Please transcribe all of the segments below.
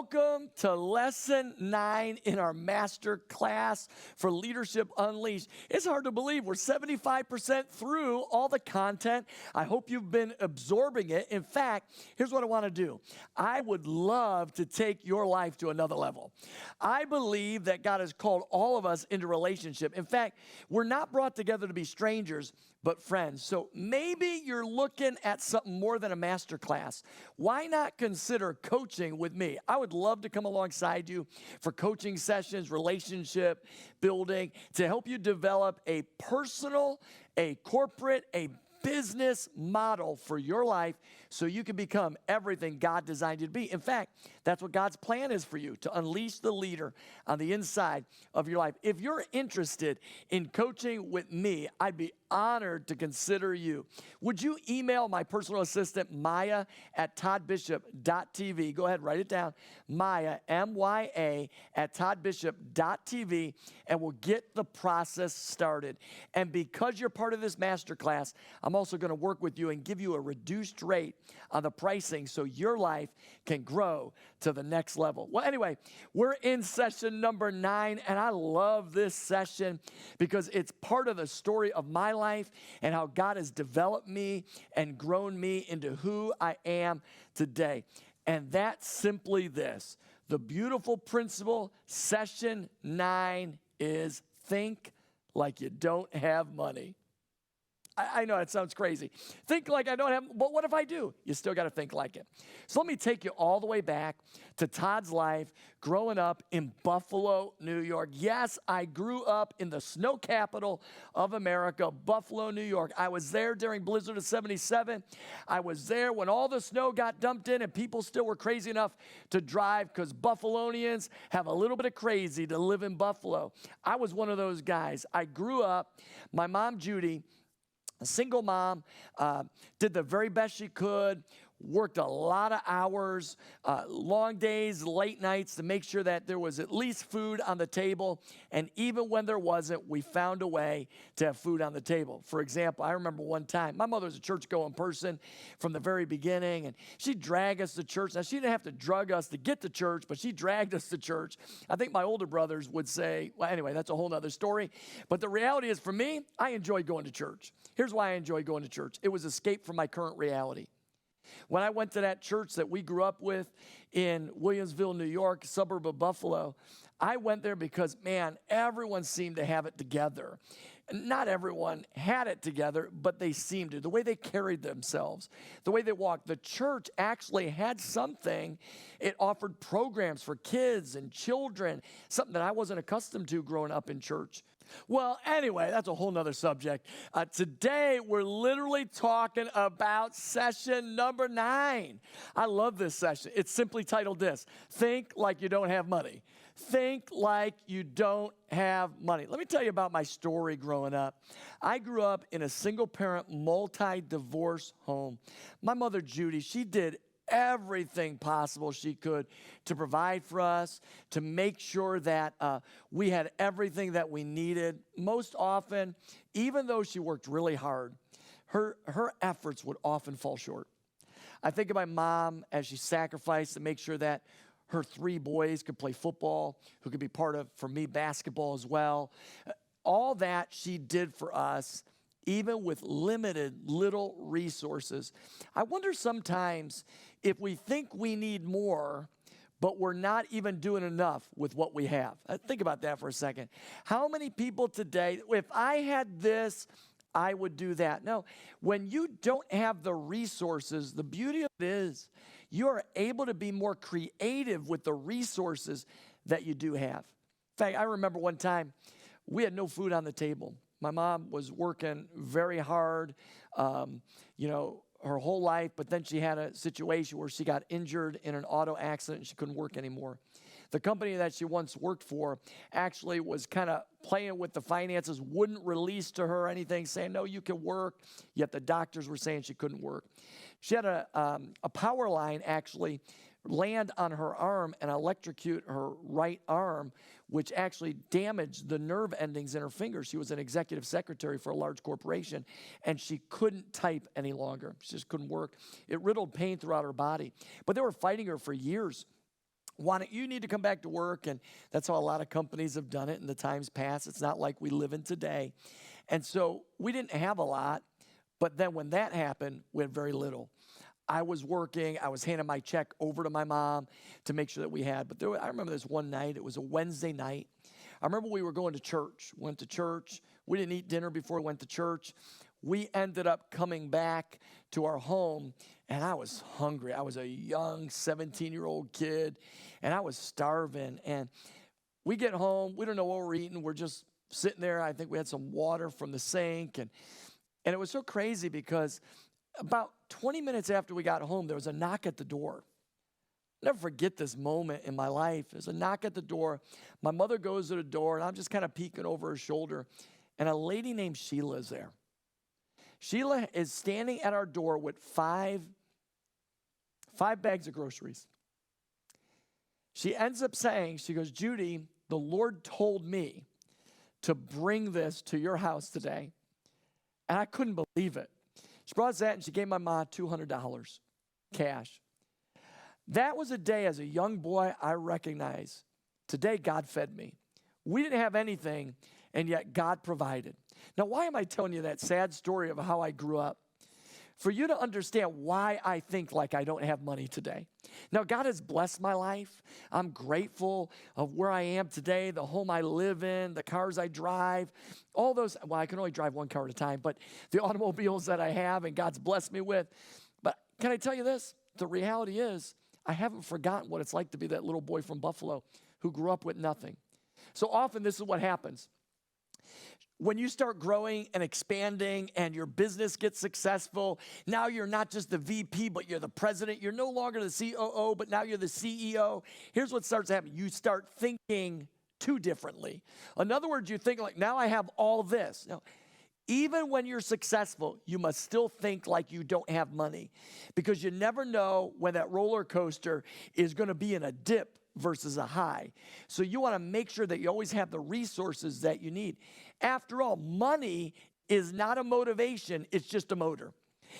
Welcome to lesson 9 in our Masterclass for Leadership Unleashed. It's hard to believe we're 75% through all the content. I hope you've been absorbing it. In fact, here's what I want to do. I would love to take your life to another level. I believe that God has called all of us into relationship. In fact, we're not brought together to be strangers, but friends. So maybe you're looking at something more than a masterclass. Why not consider coaching with me? I would love to come alongside you for coaching sessions, relationship building, to help you develop a personal, a corporate, a business model for your life so you can become everything God designed you to be. In fact, that's what God's plan is for you, to unleash the leader on the inside of your life. If you're interested in coaching with me, I'd be honored to consider you. Would you email my personal assistant, Maya, at toddbishop.tv? Go ahead, write it down. Maya, M-Y-A, at toddbishop.tv, and we'll get the process started. And because you're part of this masterclass, I'm also going to work with you and give you a reduced rate on the pricing so your life can grow to the next level. Well, anyway, we're in session number 9, and I love this session because it's part of the story of my life and how God has developed me and grown me into who I am today. And that's simply this. The beautiful principle, session 9, is think like you don't have money. I know it sounds crazy. Think like I don't have, but what if I do? You still got to think like it. So let me take you all the way back to Todd's life growing up in Buffalo, New York. Yes, I grew up in the snow capital of America, Buffalo, New York. I was there during Blizzard of 77. I was there when all the snow got dumped in and people still were crazy enough to drive because Buffalonians have a little bit of crazy to live in Buffalo. I was one of those guys. I grew up, my mom, Judy, a single mom, did the very best she could, worked a lot of hours, long days, late nights to make sure that there was at least food on the table. And even when there wasn't, we found a way to have food on the table. For example, I remember one time, my mother was a church-going person from the very beginning, and she'd drag us to church. Now, she didn't have to drug us to get to church, but she dragged us to church. I think my older brothers would say, well, anyway, that's a whole other story. But the reality is, for me, I enjoyed going to church. Here's why I enjoyed going to church. It was escape from my current reality. When I went to that church that we grew up with in Williamsville, New York, suburb of Buffalo, I went there because, man, everyone seemed to have it together. Not everyone had it together, but they seemed to. The way they carried themselves, the way they walked. The church actually had something. It offered programs for kids and children, something that I wasn't accustomed to growing up in church. Well, anyway, that's a whole nother subject. Today, we're literally talking about session number 9. I love this session. It's simply titled this: Think Like You Don't Have Money. Think like you don't have money. Let me tell you about my story growing up. I grew up in a single-parent, multi-divorce home. My mother, Judy, she did everything possible she could to provide for us, to make sure that we had everything that we needed. Most often, even though she worked really hard, her efforts would often fall short. I think of my mom as she sacrificed to make sure that her 3 boys could play football, who could be part of, for me, basketball as well. All that she did for us, even with limited little resources. I wonder sometimes if we think we need more, but we're not even doing enough with what we have. Think about that for a second. How many people today, if I had this, I would do that. No, when you don't have the resources, the beauty of it is you are able to be more creative with the resources that you do have. In fact, I remember one time we had no food on the table. My mom was working very hard, her whole life, but then she had a situation where she got injured in an auto accident and she couldn't work anymore. The company that she once worked for actually was kind of playing with the finances, wouldn't release to her anything, saying, no, you can work, yet the doctors were saying she couldn't work. She had a power line actually land on her arm and electrocute her right arm, which actually damaged the nerve endings in her fingers. She was an executive secretary for a large corporation, and she couldn't type any longer. She just couldn't work. It riddled pain throughout her body. But they were fighting her for years. why don't you need to come back to work? And that's how a lot of companies have done it in the times past. It's not like we live in today. And so we didn't have a lot, but then when that happened, we had very little. I was working. I was handing my check over to my mom to make sure that we had. But I remember this one night. It was a Wednesday night. I remember we were going to church. Went to church. We didn't eat dinner before we went to church. We ended up coming back to our home, and I was hungry. I was a young 17-year-old kid, and I was starving. And we get home. We don't know what we're eating. We're just sitting there. I think we had some water from the sink. And it was so crazy because about 20 minutes after we got home, there was a knock at the door. I'll never forget this moment in my life. There's a knock at the door. My mother goes to the door, and I'm just kind of peeking over her shoulder, and a lady named Sheila is there. Sheila is standing at our door with five bags of groceries. She ends up saying, she goes, Judy, the Lord told me to bring this to your house today. And I couldn't believe it. She brought us that, and she gave my mom $200 cash. That was a day as a young boy I recognized. Today, God fed me. We didn't have anything, and yet God provided. Now, why am I telling you that sad story of how I grew up? For you to understand why I think like I don't have money today. Now, God has blessed my life. I'm grateful of where I am today, the home I live in, the cars I drive, all those. Well, I can only drive one car at a time, but the automobiles that I have and God's blessed me with. But can I tell you this? The reality is I haven't forgotten what it's like to be that little boy from Buffalo who grew up with nothing. So often this is what happens. When you start growing and expanding and your business gets successful, now you're not just the VP, but you're the president. You're no longer the COO, but now you're the CEO. Here's what starts happening. You start thinking too differently. In other words, you think like, now I have all this. Now, even when you're successful, you must still think like you don't have money because you never know when that roller coaster is going to be in a dip versus a high. So you want to make sure that you always have the resources that you need. After all, money is not a motivation, it's just a motor.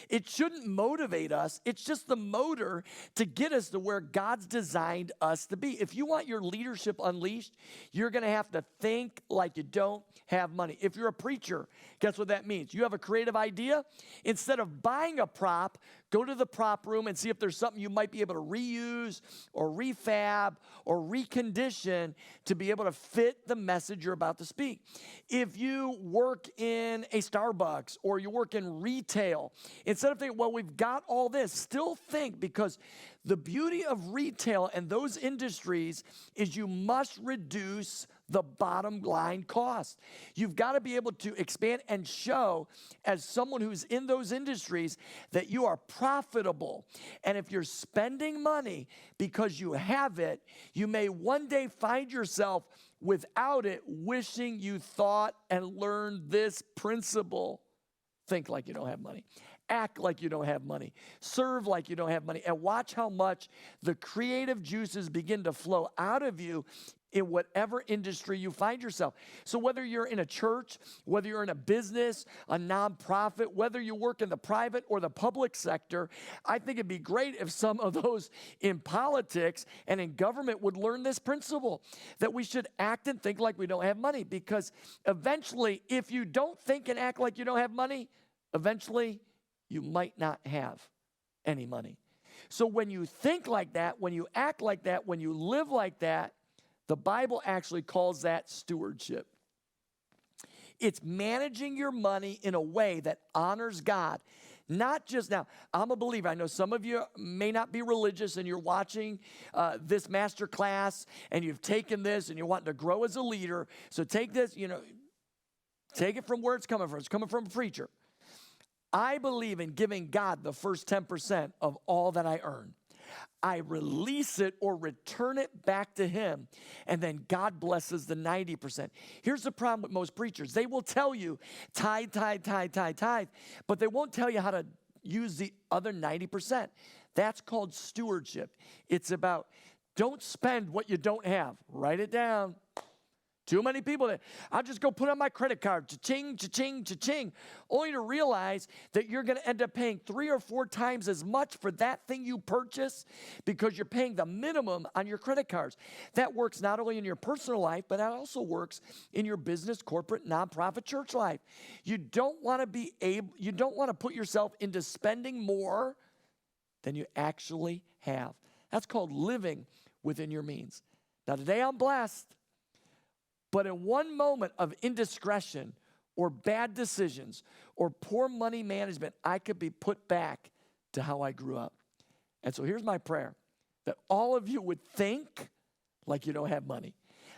It shouldn't motivate us. It's just the motor to get us to where God's designed us to be. If you want your leadership unleashed, you're going to have to think like you don't have money. If you're a preacher, guess what that means? You have a creative idea. Instead of buying a prop, go to the prop room and see if there's something you might be able to reuse or refab or recondition to be able to fit the message you're about to speak. If you work in a Starbucks or you work in retail, instead of thinking, well, we've got all this, still think, because the beauty of retail and those industries is you must reduce the bottom line cost. You've got to be able to expand and show as someone who's in those industries that you are profitable. And if you're spending money because you have it, you may one day find yourself without it, wishing you thought and learned this principle. Think like you don't have money. Act like you don't have money. Serve like you don't have money. And watch how much the creative juices begin to flow out of you in whatever industry you find yourself. So whether you're in a church, whether you're in a business, a nonprofit, whether you work in the private or the public sector, I think it'd be great if some of those in politics and in government would learn this principle, that we should act and think like we don't have money. Because eventually, if you don't think and act like you don't have money, eventually you might not have any money. So when you think like that, when you act like that, when you live like that, the Bible actually calls that stewardship. It's managing your money in a way that honors God. Not just now, I'm a believer. I know some of you may not be religious and you're watching this Masterclass and you've taken this and you're wanting to grow as a leader. So take this, take it from where it's coming from. It's coming from a preacher. I believe in giving God the first 10% of all that I earn. I release it or return it back to him, and then God blesses the 90%. Here's the problem with most preachers. They will tell you, tithe, but they won't tell you how to use the other 90%. That's called stewardship. It's about don't spend what you don't have. Write it down. Too many people that I'll just go put on my credit card, cha-ching, cha-ching, cha-ching, only to realize that you're going to end up paying 3 or 4 times as much for that thing you purchase because you're paying the minimum on your credit cards. That works not only in your personal life, but that also works in your business, corporate, nonprofit, church life. You don't want to put yourself into spending more than you actually have. That's called living within your means. Now, today I'm blessed. But in one moment of indiscretion or bad decisions or poor money management, I could be put back to how I grew up. And so here's my prayer, that all of you would think like you don't have money,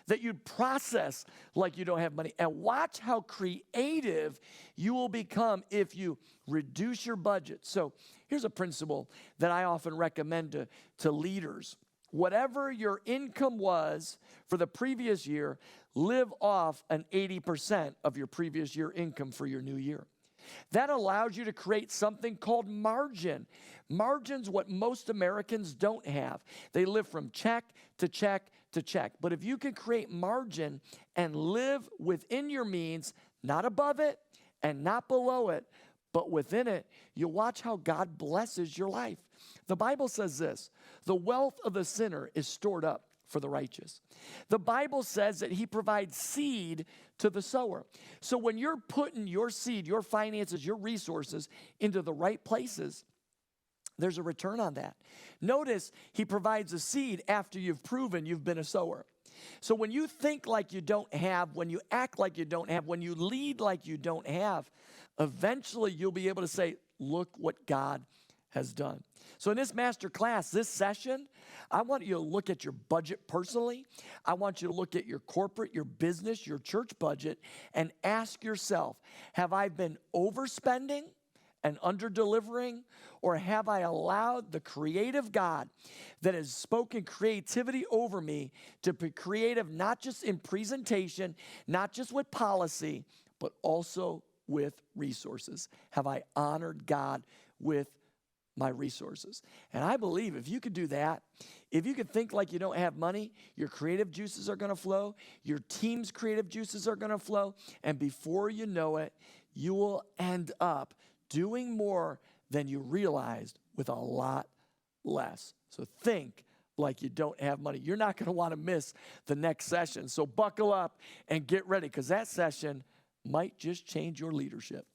that you'd process like you don't have money, and watch how creative you will become if you reduce your budget. So here's a principle that I often recommend to leaders. Whatever your income was for the previous year, live off an 80% of your previous year income for your new year. That allows you to create something called margin. Margin's what most Americans don't have. They live from check to check to check. But if you can create margin and live within your means, not above it and not below it, but within it, you'll watch how God blesses your life. The Bible says this, the wealth of the sinner is stored up for the righteous. The Bible says that he provides seed to the sower. So when you're putting your seed, your finances, your resources into the right places, there's a return on that. Notice he provides a seed after you've proven you've been a sower. So when you think like you don't have, when you act like you don't have, when you lead like you don't have, eventually you'll be able to say, look what God has done. So in this master class, this session, I want you to look at your budget personally. I want you to look at your corporate, your business, your church budget, and ask yourself, have I been overspending and under-delivering, or have I allowed the creative God that has spoken creativity over me to be creative, not just in presentation, not just with policy, but also with resources? Have I honored God with my resources? And I believe if you could do that, if you could think like you don't have money, your creative juices are going to flow, your team's creative juices are going to flow, and before you know it, you will end up doing more than you realized with a lot less. So think like you don't have money. You're not going to want to miss the next session. So buckle up and get ready, because that session might just change your leadership.